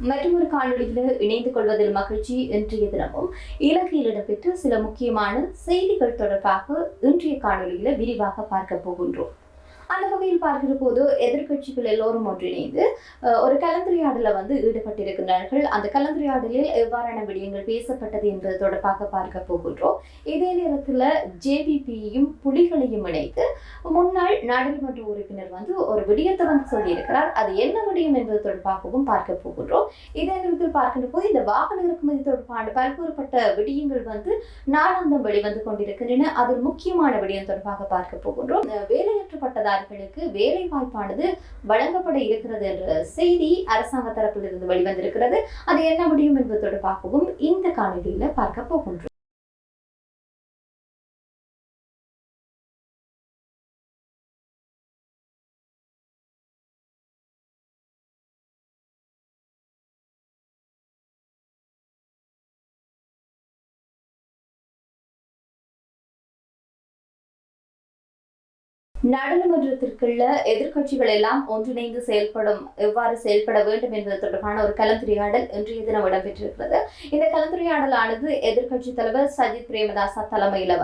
மற்றொரு காணொலியில் இணைந்து கொள்வதில் மகிழ்ச்சி. இன்றைய தினமும் இலங்கையில் இடம்பெற்ற சில முக்கியமான செய்திகள் தொடர்பாக இன்றைய காணொலியில் விரிவாக பார்க்க போகின்றோம். அந்த வகையில் பார்க்கிற போது எதிர்கட்சிகள் எல்லோரும் ஒன்றிணைந்து ஒரு கலந்துரையாடல ஈடுபட்டிருக்கிறார்கள். அந்த கலந்துரையாடலில் எவ்வாறான விடயங்கள் பேசப்பட்டது என்பது தொடர்பாக பார்க்க போகின்றோம். இதே நேரத்தில் ஜேவிபியையும் புலிகளையும் இணைத்து முன்னாள் நாடாளுமன்ற உறுப்பினர் ஒரு விடயத்தை சொல்லியிருக்கிறார். அது என்ன விடயம் என்பது தொடர்பாகவும் பார்க்க போகின்றோம். இதே நேரத்தில் பார்க்கின்ற போது இந்த வாகன இறக்குமதி தொடர்பான பல்வேறுபட்ட விடயங்கள் நாளாந்தம் வெளிவந்து கொண்டிருக்கின்றன. அதில் முக்கியமான விடயம் தொடர்பாக பார்க்க போகின்றோம். வேலையற்றப்பட்டதால் வேலை வாய்ப்பானது வழங்கப்பட இருக்கிறது என்ற செய்தி அரசாங்க தரப்பிலிருந்து வெளிவந்திருக்கிறது. அது என்ன முடியும் என்பது தொடர்பாகவும் இந்த காணொலியில பார்க்க போகின்றோம். நாடாளுமன்றத்திற்குள்ள எதிர்கட்சிகள் எல்லாம் ஒன்றிணைந்து எவ்வாறு செயல்பட வேண்டும் என்பது தொடர்பான ஒரு கலந்துரையாடல் இன்றைய தினம் இடம்பெற்றிருக்கிறது. இந்த கலந்துரையாடலானது எதிர்கட்சி தலைவர் சஜித் பிரேமதாச தலைமையில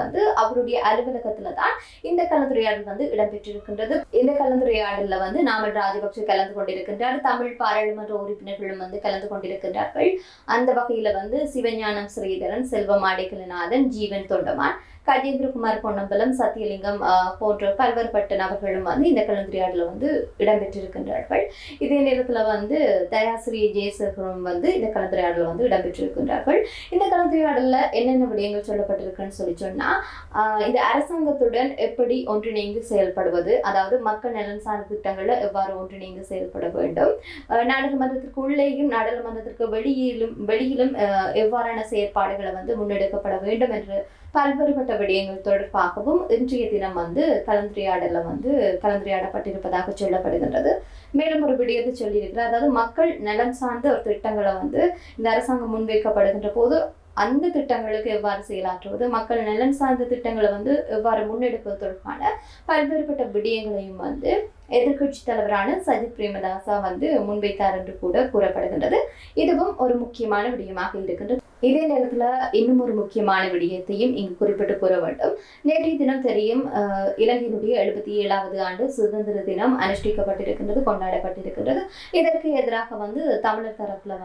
அவருடைய அலுவலகத்துல தான் இந்த கலந்துரையாடல் இடம்பெற்றிருக்கின்றது. இந்த கலந்துரையாடல்ல நாமல் ராஜபக்ஷ கலந்து கொண்டிருக்கின்றார். தமிழ் பாராளுமன்ற உறுப்பினர்களும் கலந்து கொண்டிருக்கின்றார்கள். அந்த வகையில சிவஞானம் ஸ்ரீதரன், செல்வம் அடைக்கலநாதன், ஜீவன் தொண்டமான், கஜேந்திரகுமார் பொன்னம்பலம், சத்தியலிங்கம் போன்ற பல்வேறுபட்ட நபர்களும் இந்த கலந்துரையாடல இடம்பெற்றிருக்கின்றார்கள். இதே நேரத்துல தயாஸ்ரீ ஜெயசேகரும் இந்த கலந்துரையாடல இடம்பெற்றிருக்கின்றார்கள். இந்த கலந்துரையாடல என்னென்ன விடயங்கள் சொல்லப்பட்டிருக்குன்னு சொன்னா, இந்த அரசாங்கத்துடன் எப்படி ஒன்றிணைந்து செயல்படுவது, அதாவது மக்கள் நலன் சார்ந்த திட்டங்களை எவ்வாறு ஒன்றிணைந்து செயல்பட வேண்டும், நாடாளுமன்றத்திற்கு உள்ளேயும் நாடாளுமன்றத்திற்கு வெளியிலும் எவ்வாறான செயற்பாடுகளை முன்னெடுக்கப்பட வேண்டும் என்று பல்வேறுபட்ட விடயங்கள் தொடர்பாகவும் இன்றைய தினம் கலந்துரையாடப்பட்டிருப்பதாக சொல்லப்படுகின்றது. மேலும் ஒரு விடயத்தை சொல்லியிருக்கிறார். அதாவது மக்கள் நலன் சார்ந்த ஒரு திட்டங்களை இந்த அரசாங்கம் முன்வைக்கப்படுகின்ற போது அந்த திட்டங்களுக்கு எவ்வாறு செயலாற்றுவது, மக்கள் நலன் சார்ந்த திட்டங்களை எவ்வாறு முன்னெடுப்பது தொடர்பான பல்வேறுபட்ட விடயங்களையும் எதிர்கட்சி தலைவரான சஜித் பிரேமதாசா முன்வைத்தார் என்று கூட கூறப்படுகின்றது. இதுவும் ஒரு முக்கியமான விடயமாக இருக்கின்றது. இதே நேரத்துல இன்னும் ஒரு முக்கியமான விடயத்தையும் இங்கு குறிப்பிட்டு கூற வேண்டும். நேற்றைய தினம் தெரியும், இலங்கையினுடைய 77வது ஆண்டு சுதந்திர தினம் அனுஷ்டிக்கப்பட்டிருக்கின்றது, கொண்டாடப்பட்டிருக்கின்றது. இதற்கு எதிராக தமிழர் தரப்புல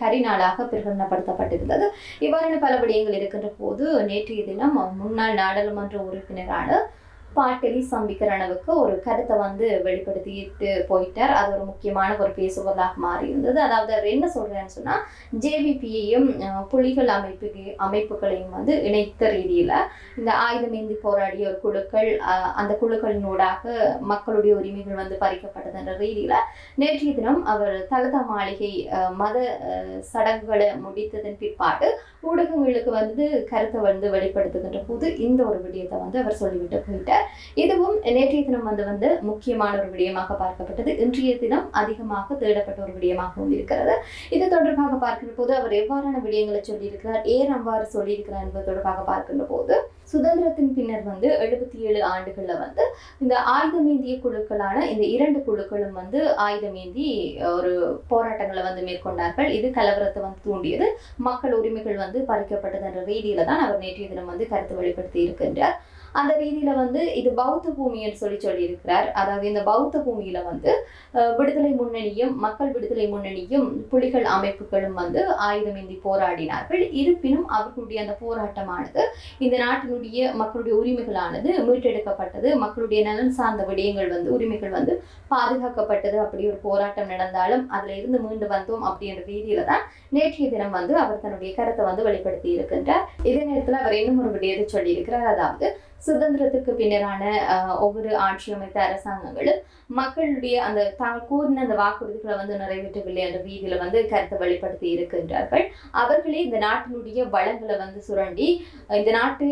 கரிநாளாக பிரகடனப்படுத்தப்பட்டிருந்தது. இவ்வாறான பல விடயங்கள் இருக்கின்ற போது நேற்றைய தினம் முன்னாள் நாடாளுமன்ற உறுப்பினரான பாட்டலி சம்பிக்கரணவுக்கு ஒரு கருத்தை வெளிப்படுத்திட்டு போயிட்டார். அது ஒரு முக்கியமான ஒரு பேசுவதாக மாறி இருந்தது. அதாவது அவர் என்ன சொல்றேன்னு சொன்னா, ஜேவிபியையும் புலிகள் அமைப்புகளையும் இணைத்த ரீதியில இந்த ஆயுதமேந்தி போராடிய ஒரு குழுக்கள், அந்த குழுக்களினூடாக மக்களுடைய உரிமைகள் பறிக்கப்பட்டது என்ற ரீதியில நேற்றைய தினம் அவர் தலதா மாளிகை மத சடங்குகளை முடித்ததன் பிற்பாடு ஊடகங்களுக்கு கருத்தை வெளிப்படுத்துகின்ற போது இந்த ஒரு விடயத்தை அவர் சொல்லிவிட்டு போயிட்டார். இதுவும் நேற்றைய தினம் முக்கியமான ஒரு விடயமாக பார்க்கப்பட்டது. இன்றைய தினம் அதிகமாக தேடப்பட்ட ஒரு விடயமாகவும் இருக்கிறது. இது தொடர்பாக பார்க்கின்ற போது அவர் எவ்வாறான விடயங்களை சொல்லியிருக்கிறார், ஏன் அவ்வாறு சொல்லியிருக்கிறார் என்பது தொடர்பாக பார்க்கின்ற போது, சுதந்திரத்தின் பின்னர் 77 ஆண்டுகள்ல இந்த ஆயுதமேந்திய குழுக்களான இந்த 2 குழுக்களும் ஆயுதமேந்தி ஒரு போராட்டங்களை மேற்கொண்டார்கள். இது கலவரத்தை தூண்டியது, மக்கள் உரிமைகள் பறிக்கப்பட்டது என்ற ரீதியில தான் அவர் நேற்றைய தினம் கருத்து வெளிப்படுத்தி இருக்கின்றார். அந்த ரீதியில இது பௌத்த பூமி என்று சொல்லியிருக்கிறார். அதாவது இந்த பௌத்த பூமியில விடுதலை முன்னணியும் மக்கள் விடுதலை முன்னணியும் புலிகள் அமைப்புகளும் ஆயுதமேந்தி போராடினார்கள். இருப்பினும் அவர்களுடைய அந்த போராட்டமானது இந்த நாட்டினுடைய மக்களுடைய உரிமைகளானது மீட்டெடுக்கப்பட்டது, மக்களுடைய நலன் சார்ந்த விடயங்கள் உரிமைகள் பாதுகாக்கப்பட்டது. அப்படி ஒரு போராட்டம் நடந்தாலும் அதுல இருந்து மீண்டு வந்தோம் அப்படின்ற ரீதியில தான் நேற்றைய தினம் அவர் தன்னுடைய கருத்தை வெளிப்படுத்தி இருக்கின்றார். இதே நேரத்தில் அவர் இன்னும் ஒரு விடயத்தை சொல்லியிருக்கிறார். அதாவது சுதந்திரத்துக்கு பின்னரான ஒவ்வொரு ஆட்சி அமைத்த அரசாங்கங்களும் மக்களுடைய அந்த தாங்கள் கூறின அந்த வாக்குறுதிகளை நிறைவேற்றவில்லை என்ற ரீதியில கருத்தை வெளிப்படுத்தி இருக்கின்றார்கள். அவர்களே இந்த நாட்டினுடைய வளங்களை சுரண்டி இந்த நாட்டை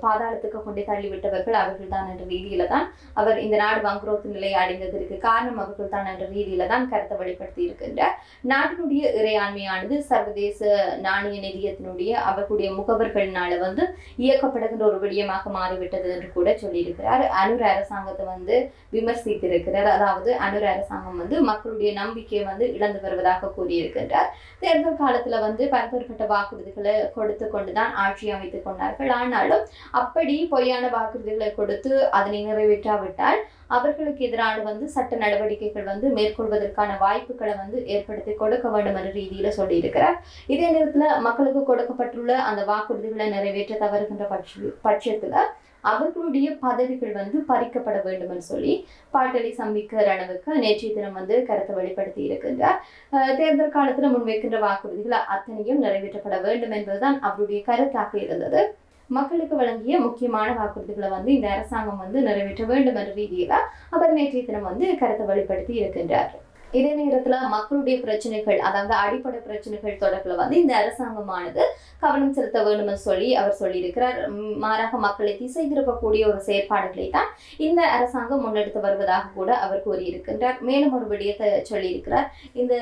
பாதாளத்துக்கு கொண்டே தள்ளிவிட்டவர்கள் அவர்கள் தான் என்ற ரீதியில தான் அவர் இந்த நாடு வங்குரோத்து நிலை அடைந்ததற்கு காரணம் அவர்கள் தான் என்ற ரீதியில தான் கருத்தை வெளிப்படுத்தி இருக்கின்றார். நாட்டினுடைய இறையாண்மையானது சர்வதேச நாணய நிதியத்தினுடைய அவர்களுடைய முகவர்களினால இயக்கப்பட்ட கவலைப்படுகின்ற ஒரு விடயமாக மாறிவிட்டது என்று கூட சொல்லியிருக்கிறார். அனுர அரசாங்கத்தை வந்து விமர்சித்திருக்கிறார். அதாவது அனுர அரசாங்கம் வந்து மக்களுடைய நம்பிக்கையை வந்து இழந்து வருவதாக கூறியிருக்கின்றார். தேர்தல் காலத்துல வந்து பல்வேறுபட்ட வாக்குறுதிகளை கொடுத்து கொண்டுதான் ஆட்சி அமைத்துக் கொண்டார்கள். ஆனாலும் அப்படி பொய்யான வாக்குறுதிகளை கொடுத்து அதனை நிறைவேற்றாவிட்டால் அவர்களுக்கு எதிரான வந்து சட்ட நடவடிக்கைகள் வந்து மேற்கொள்வதற்கான வாய்ப்புகளை வந்து ஏற்படுத்தி கொடுக்க வேண்டும் என்ற ரீதியில சொல்லியிருக்கிறார். இதே நேரத்துல மக்களுக்கு கொடுக்கப்பட்டுள்ள அந்த வாக்குறுதிகளை நிறைவேற்ற தவறுகின்ற பட்சத்துல அவர்களுடைய பதவிகள் வந்து பறிக்கப்பட வேண்டும் என்று சொல்லி பாட்டலி சம்பிக்க ரணவுக்கு நேற்றைய தினம் வந்து கருத்தை வெளிப்படுத்தி இருக்கின்றார். தேர்தல் காலத்துல முன்வைக்கின்ற வாக்குறுதிகள் அத்தனையும் நிறைவேற்றப்பட வேண்டும் என்பதுதான் அவருடைய கருத்தாக இருந்தது. மக்களுக்கு வழங்கிய முக்கியமான வாக்குறுதிகளை வந்து இந்த அரசாங்கம் வந்து நிறைவேற்ற வேண்டும் என்ற ரீதியில அவர் நேற்றைய தினம் வந்து கருத்தை வெளிப்படுத்தி இருக்கின்றார். இதே நேரத்துல மக்களுடைய பிரச்சனைகள், அதாவது அடிப்படை பிரச்சனைகள் தொடர்பில் வந்து இந்த அரசாங்கமானது கவனம் செலுத்த வேண்டும் என்று சொல்லி அவர் சொல்லியிருக்கிறார். மாறாக மக்களை திசை திருப்பக்கூடிய ஒரு செயற்பாடுகளை தான் இந்த அரசாங்கம் முன்னெடுத்து வருவதாக கூட அவர் கூறியிருக்கின்றார். மேலும் ஒரு விடயத்தை சொல்லியிருக்கிறார். இந்த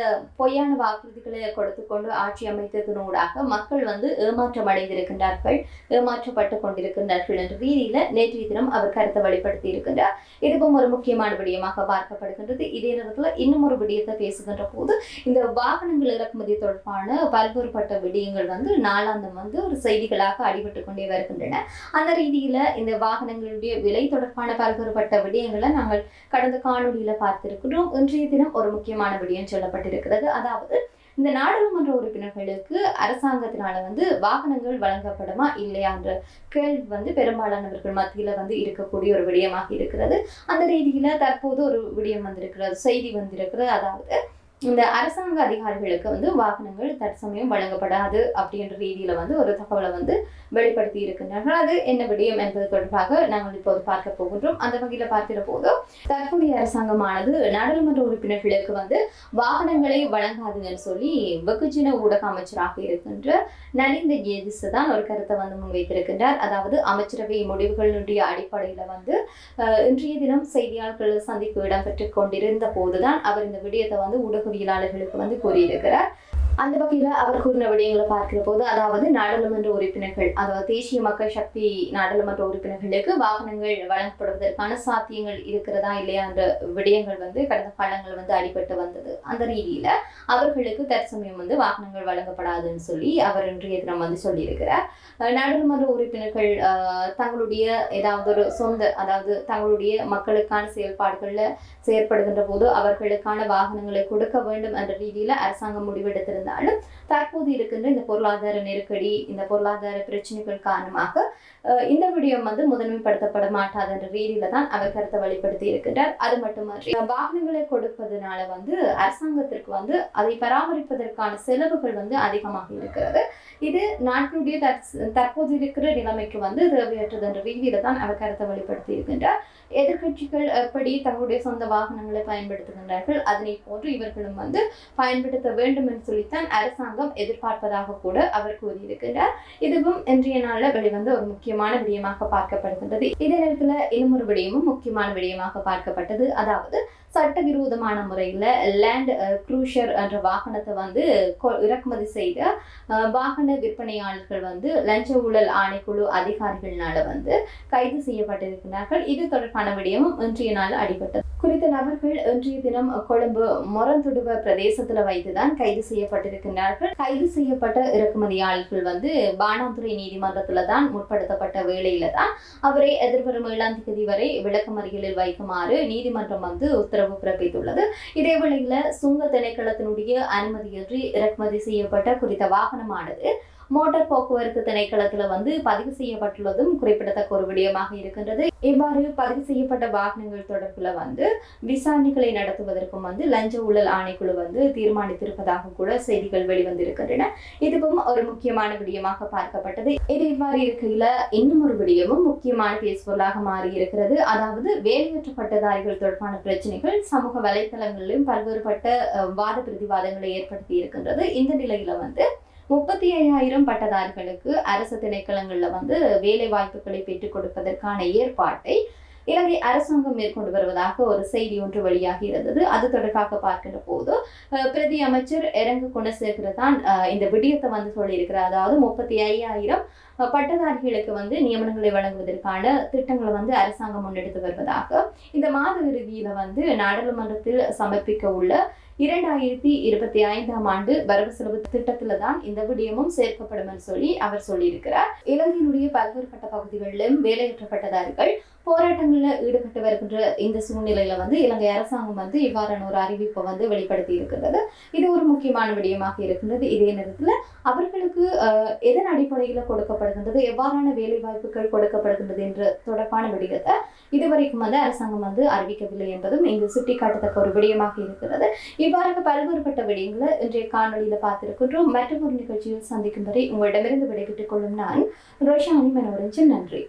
பொய்யான வாக்குறுதிகளை கொடுத்து கொண்டு ஆட்சி அமைத்ததனூடாக மக்கள் வந்து ஏமாற்றம் அடைந்திருக்கின்றார்கள், ஏமாற்றப்பட்டு கொண்டிருக்கின்றார்கள் என்ற ரீதியில நேற்றைய தினம் அவர் கருத்தை வெளிப்படுத்தி இருக்கின்றார். இதுவும் ஒரு முக்கியமான விடயமாக பார்க்கப்படுகின்றது. இதே நேரத்துல இன்னும் ஒரு விடயத்தை பேசுகின்ற போது இந்த வாகனங்கள் இறக்குமதி தொடர்பான பல்வேறுபட்ட விடயங்கள் வந்து நாளாந்தம் வந்து ஒரு செய்திகளாக அடிபட்டு கொண்டே வருகின்றன. அந்த ரீதியில இந்த வாகனங்களுடைய விலை தொடர்பான பல்வேறுபட்ட விடயங்களை நாங்கள் கடந்த காணொலியில பார்த்திருக்கிறோம். இன்றைய தினம் ஒரு முக்கியமான விடயம் சொல்லப்பட்டிருக்கிறது. அதாவது இந்த நாடாளுமன்ற உறுப்பினர்களுக்கு அரசாங்கத்தினால வந்து வாகனங்கள் வழங்கப்படுமா இல்லையா என்ற கேள்வி வந்து பெரும்பாலானவர்கள் மத்தியில வந்து இருக்கக்கூடிய ஒரு விடயமாக இருக்கிறது. அந்த ரீதியில தற்போது ஒரு விடயம் வந்திருக்கிறது, செய்தி வந்திருக்கிறது. அதாவது இந்த அரசாங்க அதிகாரிகளுக்கு வந்து வாகனங்கள் தற்சமயம் வழங்கப்படாது அப்படின்ற ரீதியில வந்து ஒரு தகவலை வந்து வெளிப்படுத்தி இருக்கின்றார்கள். அது என்ன விடயம் என்பது தொடர்பாக நாங்கள் இப்போது பார்க்க போகின்றோம். அந்த வகையில பார்க்கிற போது தற்போதைய அரசாங்கமானது நாடாளுமன்ற உறுப்பினர்களுக்கு வந்து வாகனங்களை வழங்காதுன்னு சொல்லி வெகுஜன ஊடக அமைச்சராக இருக்கின்ற நலிந்த ஜேதிஸ் தான் ஒரு கருத்தை வந்து முன்வைத்திருக்கின்றார். அதாவது அமைச்சரவை முடிவுகளுடைய அடிப்படையில வந்து இன்றைய தினம் செய்தியாளர்கள் சந்திப்பு இடம்பெற்றுக் கொண்டிருந்த போதுதான் அவர் இந்த விடயத்தை வந்து ஊடகவியலாளர்களுக்கு வந்து கூறியிருக்கிறார். அந்த வகையில அவர் கூறின விடயங்களை பார்க்கிற போது, அதாவது நாடாளுமன்ற உறுப்பினர்கள், அதாவது தேசிய மக்கள் சக்தி நாடாளுமன்ற உறுப்பினர்களுக்கு வாகனங்கள் வழங்கப்படுவதற்கான சாத்தியங்கள் இருக்கிறதா இல்லையா என்ற விடயங்கள் வந்து கடந்த காலங்கள் வந்து அடிபட்டு வந்தது. அந்த ரீதியில அவர்களுக்கு தற்சமயம் வந்து வாகனங்கள் வழங்கப்படாதுன்னு சொல்லி அவர் இன்றைய தினம் வந்து சொல்லியிருக்கிறார். நாடாளுமன்ற உறுப்பினர்கள் தங்களுடைய ஏதாவது ஒரு சொந்த, அதாவது தங்களுடைய மக்களுக்கான செயல்பாடுகள்ல செயற்படுகின்ற போது அவர்களுக்கான வாகனங்களை கொடுக்க வேண்டும் என்ற ரீதியில அரசாங்கம் முடிவெடுத்திருந்தாலும் தற்போது இருக்கின்ற இந்த பொருளாதார நெருக்கடி, இந்த பொருளாதார பிரச்சனைகள் காரணமாக இந்த விடயம் வந்து முதன்மைப்படுத்தப்பட மாட்டாது என்ற ரீதியில தான் அவர் கருத்தை வெளிப்படுத்தி இருக்கின்றார். அது மட்டுமன்றி வாகனங்களை கொடுப்பதனால வந்து அரசாங்கத்திற்கு வந்து அதை பராமரிப்பதற்கான செலவுகள் வந்து அதிகமாக இருக்கிறது. இது நாட்டினுடைய தற்போது இருக்கிற நிலைமைக்கு வந்து தேவையற்றது என்ற ரீதியில தான் அவர் கருத்தை வெளிப்படுத்தி இருக்கின்றார். எதிர்கட்சிகள் எப்படி தங்களுடைய சொந்த வாகனங்களை பயன்படுத்துகின்றார்கள், அதனை போன்று இவர்களும் வந்து பயன்படுத்த வேண்டும் என்று சொல்லித்தான் அரசாங்கம் எதிர்பார்ப்பதாக கூட அவர் கூறியிருக்கிறார். இதுவும் இன்றைய நாளில் வெளிவந்த ஒரு முக்கியமான விடயமாக பார்க்கப்படுகின்றது. இதே நேரத்துல இன்னும் ஒரு விடயமும் முக்கியமான விடயமாக பார்க்கப்பட்டது. அதாவது சட்டவிரோதமான முறையில லேண்ட் க்ரூஷர் என்ற வாகனத்தை வந்து இறக்குமதி செய்த வாகன விற்பனையாளர்கள் வந்து லஞ்ச ஊழல் ஆணைக்குழு அதிகாரிகளால வந்து கைது செய்யப்பட்டிருக்கிறார்கள். இது தொடர்பான விடயமும் இன்றைய நாள் அடிபட்டது. குறித்த நபர்கள் இன்றைய தினம் கொழும்பு மொரந்துடுவ பிரதேசத்துல வைத்துதான் கைது செய்யப்பட்டிருக்கிறார்கள். கைது செய்யப்பட்ட இறக்குமதியாளர்கள் வந்து பாணாந்துறை நீதிமன்றத்துல தான் முற்படுத்தப்பட்ட வேளையில தான் அவரை எதிர்வரும் 7ஆம் தேதி வரை விளக்கமறியலில் வைக்குமாறு நீதிமன்றம் வந்து உத்தரவு பிறப்பித்துள்ளது. இதேவேளையில சுங்க திணைக்களத்தினுடைய அனுமதியின்றி இறக்குமதி செய்யப்பட்ட குறித்த வாகனமானது மோட்டார் போக்குவரத்து திணைக்களத்துல வந்து பதிவு செய்யப்பட்டுள்ளதும் குறிப்பிடத்தக்க ஒரு விடயமாக இருக்கின்றது. இவ்வாறு பதிவு செய்யப்பட்ட வாகனங்கள் தொடர்பில் வந்து விசாரணைகளை நடத்துவதற்கும் வந்து லஞ்ச ஊழல் ஆணைக்குழு வந்து தீர்மானித்திருப்பதாக கூட செய்திகள் வெளிவந்திருக்கின்றன. இதுவும் ஒரு முக்கியமான விடயமாக பார்க்கப்பட்டது. இது இவ்வாறு இருக்கையில இன்னும் ஒரு விடயமும் முக்கியமான பேசுபொருளாக மாறி இருக்கிறது. அதாவது வேலையற்ற பட்டதாரிகள் தொடர்பான பிரச்சனைகள் சமூக வலைத்தளங்களிலும் பல்வேறுபட்ட வாத பிரதிவாதங்களை ஏற்படுத்தி இருக்கின்றது. இந்த நிலையில வந்து 35,000 பட்டதாரிகளுக்கு அரசு திணைக்களங்கள்ல வந்து வேலை வாய்ப்புகளை பெற்றுக் கொடுப்பதற்கான ஏற்பாட்டை இலங்கை அரசாங்கம் மேற்கொண்டு வருவதாக ஒரு செய்தி ஒன்று வெளியாகி இருந்தது. அது தொடர்பாக பார்க்கின்ற போது பிரதி அமைச்சர் எரங்கு குணசேகர தான் இந்த விடயத்தை வந்து சொல்லியிருக்கிறார். அதாவது 35,000 பட்டதாரிகளுக்கு வந்து நியமனங்களை வழங்குவதற்கான திட்டங்களை வந்து அரசாங்கம் முன்னெடுத்து வருவதாக இந்த மாத இறுதியில வந்து நாடாளுமன்றத்தில் சமர்ப்பிக்க உள்ள 2025ஆம் ஆண்டு வரவு செலவு திட்டத்துல தான் இந்த விடயமும் சேர்க்கப்படும் என்று சொல்லி அவர் சொல்லியிருக்கிறார். இலங்கையினுடைய பல்வேறுபட்ட பகுதிகளிலும் வேலையற்ற பட்டதாரிகள் போராட்டங்களில் ஈடுபட்டு வருகின்ற இந்த சூழ்நிலையில வந்து இலங்கை அரசாங்கம் வந்து இவ்வாறான ஒரு அறிவிப்பை வந்து வெளிப்படுத்தி இருக்கின்றது. இது ஒரு முக்கியமான விடயமாக இருக்கின்றது. இதே நேரத்துல அவர்களுக்கு எதன் அடிப்படையில கொடுக்கப்படுகின்றது, எவ்வாறான வேலை வாய்ப்புகள் கொடுக்கப்படுகின்றது என்ற தொடர்பான விடயத்தை இதுவரைக்கும் வந்து அரசாங்கம் வந்து அறிவிக்கவில்லை என்பதும் இங்கு சுட்டிக்காட்டத்தக்க ஒரு விடயமாக இருக்கிறது. இவ்வாறாக பல்வேறுபட்ட விடயங்களை இன்றைய காணொலியில பார்த்திருக்கின்றோம். மற்றொரு நிகழ்ச்சியில் சந்திக்கும் வரை உங்களிடமிருந்து விடைபெற்றுக் கொள்ளும் நான் ரோஷானி மனோரஞ்சன். நன்றி.